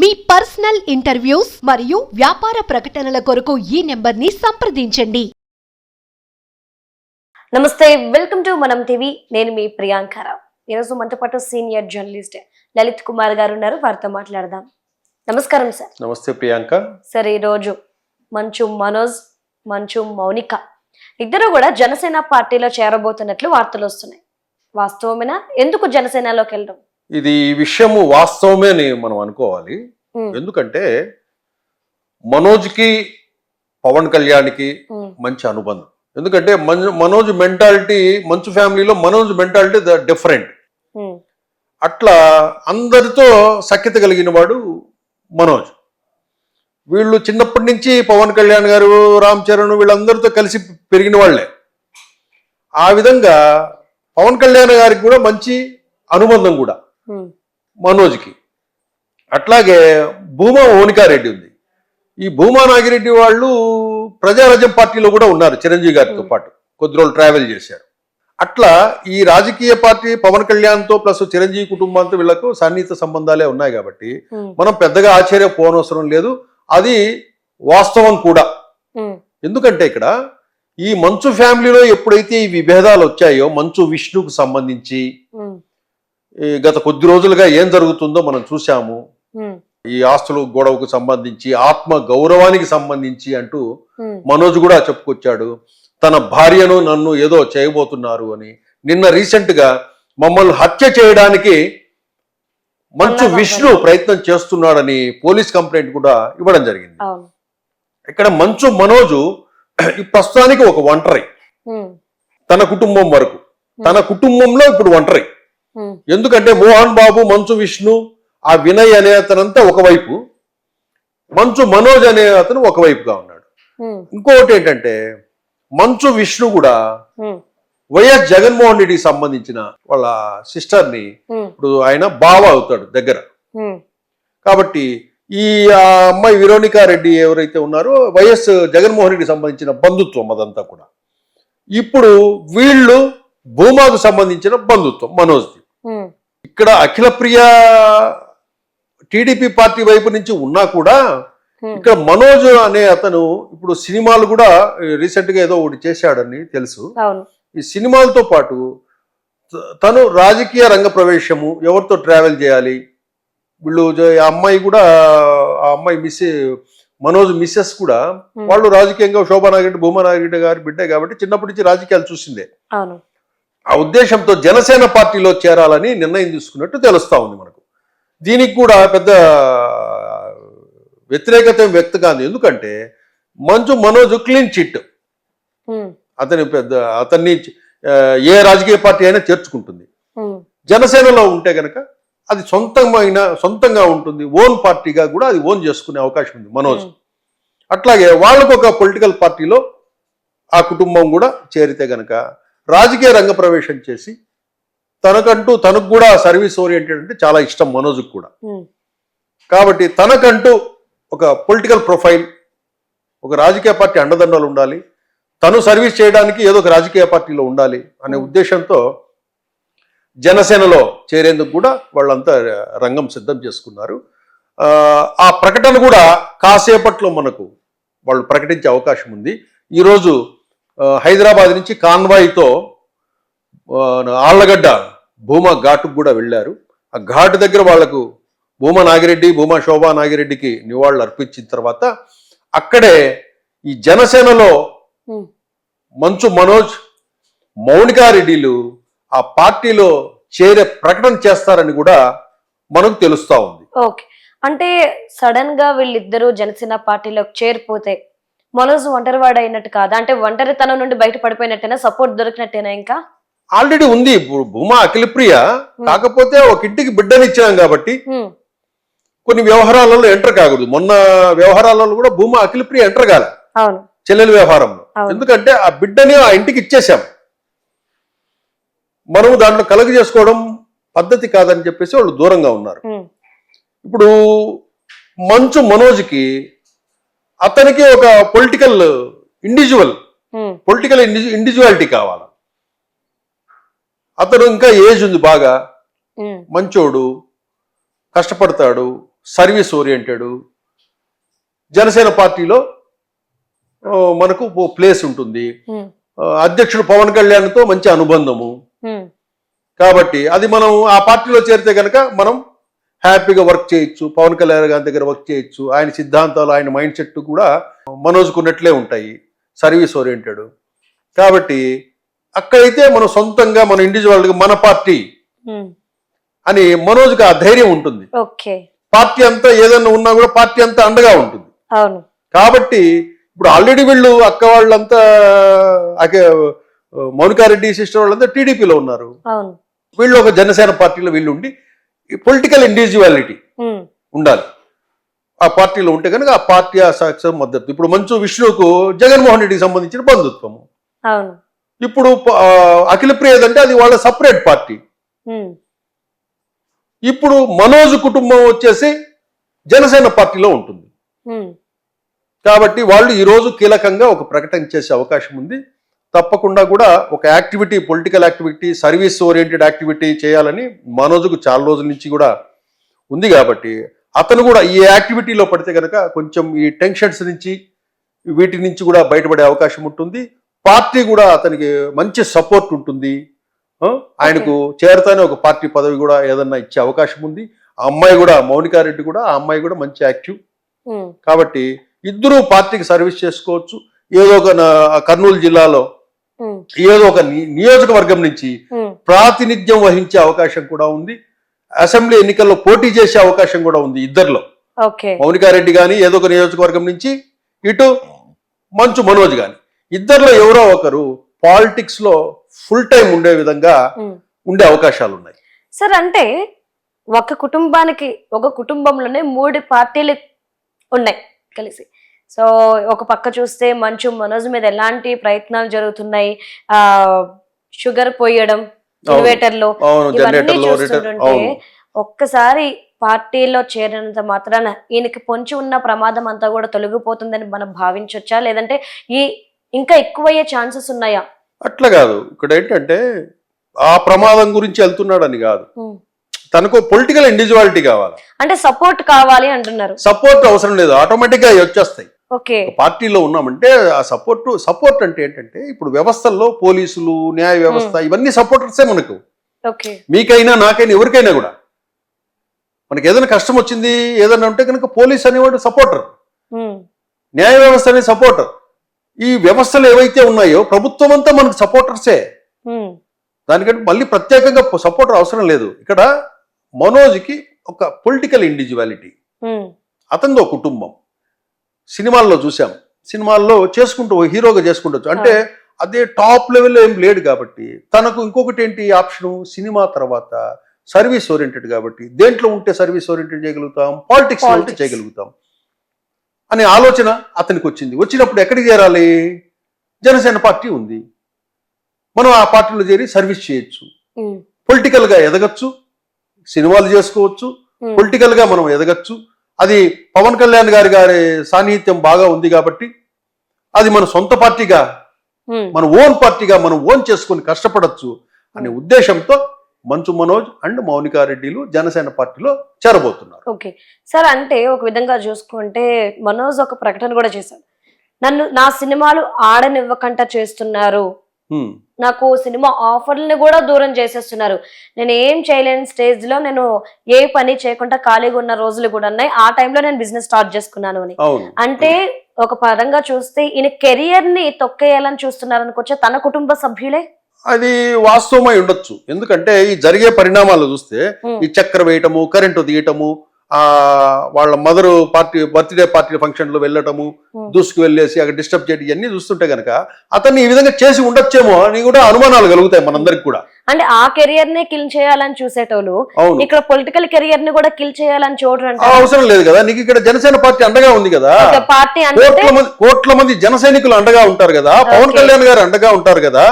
మీ personal interviews మరియు వ్యాపార ప్రకటనల కొరకు ఈ నెంబర్ని సంప్రదించండి. నమస్తే, వెల్కమ్ టు మనం టీవీ. నేను మీ ప్రియాంకరావు. ఈరోజు మనతో పాటు సీనియర్ జర్నలిస్ట్ లలిత్ కుమార్ గారు ఉన్నారు. వారితో మాట్లాడదాం. నమస్కారం సార్. నమస్తే ప్రియాంక. సార్, ఈరోజు మంచు మనోజ్, మంచు మౌనిక ఇద్దరు కూడా జనసేన పార్టీలో చేరబోతున్నట్లు వార్తలు వస్తున్నాయి. వాస్తవమేనా? ఎందుకు జనసేనలోకి వెళ్ళడం? ఇది విషయము వాస్తవమే అని మనం అనుకోవాలి. ఎందుకంటే మనోజ్కి పవన్ కళ్యాణ్కి మంచి అనుబంధం. ఎందుకంటే మనోజ్ మెంటాలిటీ, మంచు ఫ్యామిలీలో మనోజ్ మెంటాలిటీ డిఫరెంట్. అట్లా అందరితో సఖ్యత కలిగిన వాడు మనోజ్. వీళ్ళు చిన్నప్పటి నుంచి పవన్ కళ్యాణ్ గారు, రామ్ చరణ్ వీళ్ళందరితో కలిసి పెరిగిన వాళ్ళే. ఆ విధంగా పవన్ కళ్యాణ్ గారికి కూడా మంచి అనుబంధం కూడా మనోజ్కి. అట్లాగే భూమా మౌనికారెడ్డి ఉంది. ఈ భూమా నాగిరెడ్డి వాళ్ళు ప్రజారాజ్యం పార్టీలో కూడా ఉన్నారు చిరంజీవి గారితో పాటు, కొద్ది రోజులు ట్రావెల్ చేశారు. అట్లా ఈ రాజకీయ పార్టీ పవన్ కళ్యాణ్తో ప్లస్ చిరంజీవి కుటుంబంతో వీళ్ళకు సన్నిహిత సంబంధాలే ఉన్నాయి కాబట్టి మనం పెద్దగా ఆశ్చర్యపోనవసరం లేదు. అది వాస్తవం కూడా. ఎందుకంటే ఇక్కడ ఈ మంచు ఫ్యామిలీలో ఎప్పుడైతే ఈ విభేదాలు వచ్చాయో, మంచు విష్ణుకు సంబంధించి గత కొద్ది రోజులుగా ఏం జరుగుతుందో మనం చూసాము. ఈ ఆస్తుల గొడవకు సంబంధించి, ఆత్మ గౌరవానికి సంబంధించి అంటూ మనోజ్ కూడా చెప్పుకొచ్చాడు. తన భార్యను నన్ను ఏదో చేయబోతున్నారు అని. నిన్న రీసెంట్ గా మమ్మల్ని హత్య చేయడానికి మంచు విష్ణు ప్రయత్నం చేస్తున్నాడని పోలీస్ కంప్లైంట్ కూడా ఇవ్వడం జరిగింది. ఇక్కడ మంచు మనోజు ప్రస్తుతానికి ఒక ఒంటరి, తన కుటుంబం వరకు. తన కుటుంబంలో ఇప్పుడు ఒంటరి. ఎందుకంటే మోహన్ బాబు, మంచు విష్ణు, ఆ వినయ్ అనే అతనంతా ఒకవైపు, మంచు మనోజ్ అనే అతను ఒకవైపుగా ఉన్నాడు. ఇంకొకటి ఏంటంటే మంచు విష్ణు కూడా వైఎస్ జగన్మోహన్ రెడ్డికి సంబంధించిన వాళ్ళ సిస్టర్ ని ఇప్పుడు ఆయన బావ అవుతాడు దగ్గర. కాబట్టి ఈ అమ్మాయి వెరోనికా రెడ్డి ఎవరైతే ఉన్నారో వైఎస్ జగన్మోహన్ రెడ్డికి సంబంధించిన బంధుత్వం అదంతా కూడా. ఇప్పుడు వీళ్ళు భూమాకు సంబంధించిన బంధుత్వం మనోజ్ది. ఇక్కడ అఖిల ప్రియ టీడీపీ పార్టీ వైపు నుంచి ఉన్నా కూడా ఇక్కడ మనోజ్ అనే అతను ఇప్పుడు సినిమాలు కూడా రీసెంట్ గా ఏదో ఒకటి చేశాడని తెలుసు. ఈ సినిమాలతో పాటు తను రాజకీయ రంగ ప్రవేశము, ఎవరితో ట్రావెల్ చేయాలి, వీళ్ళు ఆ అమ్మాయి కూడా, ఆ అమ్మాయి మనోజ్ మిస్సెస్ కూడా వాళ్ళు రాజకీయంగా శోభా నాగిరెడ్డి, భూమా నాగిరెడ్డి గారి బిడ్డే కాబట్టి చిన్నప్పటి నుంచి రాజకీయాలు చూసిందే. ఆ ఉద్దేశంతో జనసేన పార్టీలో చేరాలని నిర్ణయం తీసుకున్నట్టు తెలుస్తా ఉంది మనకు. దీనికి కూడా పెద్ద వ్యతిరేకత వ్యక్త కాదు. ఎందుకంటే మంచు మనోజ్ క్లీన్ చిట్. అతన్ని ఏ రాజకీయ పార్టీ అయినా చేర్చుకుంటుంది. జనసేనలో ఉంటే గనక అది సొంతంగా ఉంటుంది. ఓన్ పార్టీగా కూడా అది ఓన్ చేసుకునే అవకాశం ఉంది మనోజ్. అట్లాగే వాళ్ళకు ఒక పొలిటికల్ పార్టీలో ఆ కుటుంబం కూడా చేరితే గనక రాజకీయ రంగ ప్రవేశం చేసి తనకు కూడా సర్వీస్ ఓరియంటెడ్ అంటే చాలా ఇష్టం మనోజ్కి కూడా. కాబట్టి తనకంటూ ఒక పొలిటికల్ ప్రొఫైల్, ఒక రాజకీయ పార్టీ అండదండలు ఉండాలి, తను సర్వీస్ చేయడానికి ఏదో ఒక రాజకీయ పార్టీలో ఉండాలి అనే ఉద్దేశంతో జనసేనలో చేరేందుకు కూడా వాళ్ళంతా రంగం సిద్ధం చేసుకున్నారు. ఆ ప్రకటన కూడా కాసేపట్లో మనకు వాళ్ళు ప్రకటించే అవకాశం ఉంది. ఈరోజు హైదరాబాద్ నుంచి కాన్వాయ్తో ఆళ్లగడ్డ భూమా ఘాటుకు కూడా వెళ్ళారు. ఆ ఘాటు దగ్గర వాళ్లకు భూమా నాగిరెడ్డి, భూమా శోభా నాగిరెడ్డికి నివాళులు అర్పించిన తర్వాత అక్కడే ఈ జనసేనలో మంచు మనోజ్, మౌనికారెడ్డిలు ఆ పార్టీలో చేరే ప్రకటన చేస్తారని కూడా మనకు తెలుస్తా ఉంది. ఓకే, అంటే సడన్ గా వీళ్ళిద్దరూ జనసేన పార్టీలోకి చేరిపోతే మనోజ్ ఒంటరివాడు అయినట్టు కాదా? అంటే ఒంటరితనం నుండి బయట పడిపోయినట్టేనా? సపోర్ట్ దొరికినట్టేనా? ఇంకా ఆల్రెడీ ఉంది ఇప్పుడు భూమా అఖిల ప్రియ. కాకపోతే ఒక ఇంటికి బిడ్డనిచ్చినాం కాబట్టి కొన్ని వ్యవహారాలలో ఎంటర్ కాకూడదు. మొన్న వ్యవహారాలలో కూడా భూమా అఖిల ప్రియ ఎంటర్ కాలే చెల్లెల వ్యవహారంలో. ఎందుకంటే ఆ బిడ్డని ఆ ఇంటికి ఇచ్చేసాం. మనము దాంట్లో కలుగ చేసుకోవడం పద్ధతి కాదని చెప్పేసి వాళ్ళు దూరంగా ఉన్నారు. ఇప్పుడు మంచు మనోజ్కి అతనికి ఒక పొలిటికల్ ఇండివిజువాలిటీ కావాలి. అతను ఇంకా ఏజ్ ఉంది బాగా, మంచోడు, కష్టపడతాడు, సర్వీస్ ఓరియంటెడ్. జనసేన పార్టీలో మనకు ప్లేస్ ఉంటుంది. అధ్యక్షుడు పవన్ కళ్యాణ్తో మంచి అనుబంధము. కాబట్టి అది మనం ఆ పార్టీలో చేరితే కనుక మనం హ్యాపీగా వర్క్ చేయొచ్చు. పవన్ కళ్యాణ్ గారి దగ్గర వర్క్ చేయొచ్చు. ఆయన సిద్ధాంతాలు, ఆయన మైండ్ సెట్ కూడా మనోజ్కున్నట్లే ఉంటాయి, సర్వీస్ ఓరియంటెడ్. కాబట్టి అక్కడైతే మనం సొంతంగా మన ఇండివిజువల్గా మన పార్టీ అని మనోజ్కి ఆ ధైర్యం ఉంటుంది. పార్టీ అంతా ఏదైనా ఉన్నా కూడా పార్టీ అంతా అండగా ఉంటుంది. కాబట్టి ఇప్పుడు ఆల్రెడీ వీళ్ళు అక్క వాళ్ళంతా మౌనికారెడ్డి సిస్టర్ వాళ్ళంతా టీడీపీలో ఉన్నారు. వీళ్ళు ఒక జనసేన పార్టీలో వీళ్ళు ఉండి పొలిటికల్ ఇండివిజువాలిటీ ఉండాలి. ఆ పార్టీలో ఉంటే కనుక ఆ పార్టీ ఆ సక్సెస్ మద్దతు. ఇప్పుడు మంచు విష్ణుకు జగన్మోహన్ రెడ్డికి సంబంధించిన బంధుత్వము. ఇప్పుడు అఖిల ప్రియది అంటే అది వాళ్ళ సపరేట్ పార్టీ. ఇప్పుడు మనోజ్ కుటుంబం వచ్చేసి జనసేన పార్టీలో ఉంటుంది. కాబట్టి వాళ్ళు ఈరోజు కీలకంగా ఒక ప్రకటన చేసే అవకాశం ఉంది. తప్పకుండా కూడా ఒక activity, political activity, service oriented activity చేయాలని మనోజ్కు చాలా రోజుల నుంచి కూడా ఉంది. కాబట్టి అతను కూడా ఈ యాక్టివిటీలో పడితే కనుక కొంచెం ఈ టెన్షన్స్ నుంచి వీటి నుంచి కూడా బయటపడే అవకాశం ఉంటుంది. పార్టీ కూడా అతనికి మంచి సపోర్ట్ ఉంటుంది. ఆయనకు చేరతానే ఒక పార్టీ పదవి కూడా ఏదన్నా ఇచ్చే అవకాశం ఉంది. ఆ అమ్మాయి కూడా, మౌనికారెడ్డి కూడా, ఆ అమ్మాయి కూడా మంచి యాక్టివ్. కాబట్టి ఇద్దరు పార్టీకి సర్వీస్ చేసుకోవచ్చు. ఏదో ఒక కర్నూలు జిల్లాలో ఏదో ఒక నియోజకవర్గం నుంచి ప్రాతినిధ్యం వహించే అవకాశం కూడా ఉంది. అసెంబ్లీ ఎన్నికల్లో పోటీ చేసే అవకాశం కూడా ఉంది ఇద్దరిలో. మౌనికారెడ్డి గాని ఏదో ఒక నియోజకవర్గం నుంచి, ఇటు మంచు మనోజ్ గాని, ఇద్దరిలో ఎవరో ఒకరు పాలిటిక్స్ లో ఫుల్ టైం ఉండే విధంగా ఉండే అవకాశాలు ఉన్నాయి. సార్, అంటే ఒక కుటుంబంలోనే 3 పార్టీలు ఉన్నాయి కలిసి. సో ఒక పక్క చూస్తే మంచు మనోజ్ మీద ఎలాంటి ప్రయత్నాలు జరుగుతున్నాయి, షుగర్ పోయడం ఇన్వర్టర్లో, ఇవన్నీ చూస్తుంటే ఒక్కసారి పార్టీలో చేరినంత మాత్రాన ఈయనకి పొంచి ఉన్న ప్రమాదం అంతా కూడా తొలగిపోతుందని మనం భావించవచ్చా, లేదంటే ఇంకా ఎక్కువయ్యే ఛాన్సెస్ ఉన్నాయా? అట్లా కాదు. ఇక్కడ ఏంటంటే ఆ ప్రమాదం గురించి వెళ్తున్నాడని కాదు, తనకు పొలిటికల్ ఇండివిజువాలిటీ కావాలి. అంటే సపోర్ట్ కావాలి అంటున్నారు. సపోర్ట్ అవసరం లేదు, ఆటోమేటిక్ గా వచ్చేస్తాయి. పార్టీలో ఉన్నామంటే ఆ సపోర్ట్ అంటే ఏంటంటే ఇప్పుడు వ్యవస్థల్లో పోలీసులు, న్యాయ వ్యవస్థ ఇవన్నీ సపోర్టర్సే మనకు. మీకైనా, నాకైనా, ఎవరికైనా కూడా మనకి ఏదైనా కష్టం వచ్చింది ఏదైనా ఉంటే కనుక పోలీస్ అనేవాడు సపోర్టర్, న్యాయ వ్యవస్థ అనే సపోర్టర్. ఈ వ్యవస్థలు ఏవైతే ఉన్నాయో ప్రభుత్వం అంతా మనకు సపోర్టర్సే. దానికంటే మళ్ళీ ప్రత్యేకంగా సపోర్టర్ అవసరం లేదు. ఇక్కడ మనోజ్కి ఒక పొలిటికల్ ఇండివిజువాలిటీ, అతనిదో కుటుంబం. సినిమాల్లో చూసాం, సినిమాల్లో చేసుకుంటూ హీరోగా చేసుకుంటూ, అంటే అదే టాప్ లెవెల్లో ఏం లేడు. కాబట్టి తనకు ఇంకొకటి ఏంటి ఆప్షను, సినిమా తర్వాత సర్వీస్ ఓరియంటెడ్. కాబట్టి దేంట్లో ఉంటే సర్వీస్ ఓరియంటెడ్ చేయగలుగుతాం, పాలిటిక్స్ ఉంటే చేయగలుగుతాం అనే ఆలోచన అతనికి వచ్చింది. వచ్చినప్పుడు ఎక్కడికి చేరాలి? జనసేన పార్టీ ఉంది, మనం ఆ పార్టీలో చేరి సర్వీస్ చేయొచ్చు, పొలిటికల్ గా ఎదగచ్చు, సినిమాలు చేసుకోవచ్చు, పొలిటికల్ గా మనం ఎదగచ్చు. అది పవన్ కళ్యాణ్ గారి సాన్నిహిత్యం బాగా ఉంది కాబట్టి అది మన సొంత పార్టీగా, మన ఓన్ పార్టీగా మనం ఓన్ చేసుకుని కష్టపడచ్చు అనే ఉద్దేశంతో మంచు మనోజ్ అండ్ మౌనికారెడ్డిలు జనసేన పార్టీలో చేరబోతున్నారు. ఓకే సార్, అంటే ఒక విధంగా చూసుకుంటే మనోజ్ ఒక ప్రకటన కూడా చేశాడు, నా సినిమాలు ఆడనివ్వకుండా చేస్తున్నారు, నాకు సినిమా ఆఫర్లని కూడా దూరం చేసేస్తున్నారు, నేను ఏం చేయలేని స్టేజ్ లో నేను ఏ పని చేయకుండా ఖాళీగా ఉన్న రోజులు కూడా ఉన్నాయి, ఆ టైంలో నేను బిజినెస్ స్టార్ట్ చేసుకున్నాను అని. అంటే ఒక పరంగా చూస్తే ఈయన కెరియర్ ని తొక్కేయాలని చూస్తున్నారు అనుకోవచ్చా తన కుటుంబ సభ్యులే? అది వాస్తవమై ఉండొచ్చు. ఎందుకంటే ఈ జరిగే పరిణామాలు చూస్తే ఈ చక్కెర వేయటము, కరెంటు తీయటము, వాళ్ళ మదరు బర్త్డే పార్టీ ఫంక్షన్ లో వెళ్ళటము, దూసుకు వెళ్ళేసి అక్కడ డిస్టర్బ్ చేయడం, ఇవన్నీ చూస్తుంటే గనక అతన్ని ఈ విధంగా చేసి ఉండొచ్చేమో అని కూడా అనుమానాలు కలుగుతాయి మనందరికి కూడా. అంటే ఆ కెరియర్ నే కిల్ చేయాలని చూసేటోళ్ళు ఇక్కడ పొలిటికల్ కెరియర్ ని కూడా కిల్ చేయాలని చూడరు. అవసరం లేదు కదా, నీకు ఇక్కడ జనసేన పార్టీ అండగా ఉంది కదా, పార్టీ కోట్ల మంది జన సైనికులు అండగా ఉంటారు కదా, పవన్ కళ్యాణ్ గారు అండగా ఉంటారు కదా,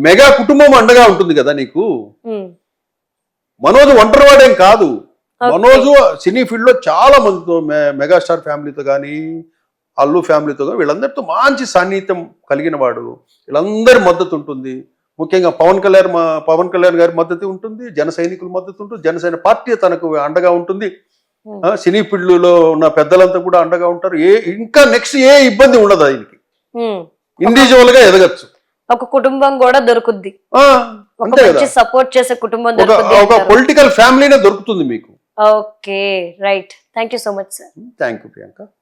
మెగా కుటుంబం అండగా ఉంటుంది కదా నీకు. మనోజ్ ఒంటరివాడేం కాదు, మనోజు సినీ ఫీల్డ్ లో చాలా మందితో, మెగాస్టార్ ఫ్యామిలీతో కానీ, అల్లు ఫ్యామిలీతో కానీ, వీళ్ళందరితో మంచి సాన్నిహిత్యం కలిగిన వాడు. వీళ్ళందరి మద్దతు ఉంటుంది. ముఖ్యంగా పవన్ కళ్యాణ్ గారి మద్దతు ఉంటుంది, జన సైనికుల మద్దతు ఉంటుంది, జనసేన పార్టీ తనకు అండగా ఉంటుంది. సినీ ఫీల్డ్లో ఉన్న పెద్దలంతా కూడా అండగా ఉంటారు. ఇంకా నెక్స్ట్ ఏ ఇబ్బంది ఉండదు ఆయనకి, ఇండివిజువల్ గా ఎదగచ్చు. ఒక కుటుంబం కూడా దొరుకుద్ది, అంతే కదా, సపోర్ట్ చేసే కుటుంబం ఒక దొరుకుద్ది. పొలిటికల్ ఫ్యామిలీనే దొరుకుతుంది మీకు. Okay, right. Thank you so much sir. Thank you Priyanka.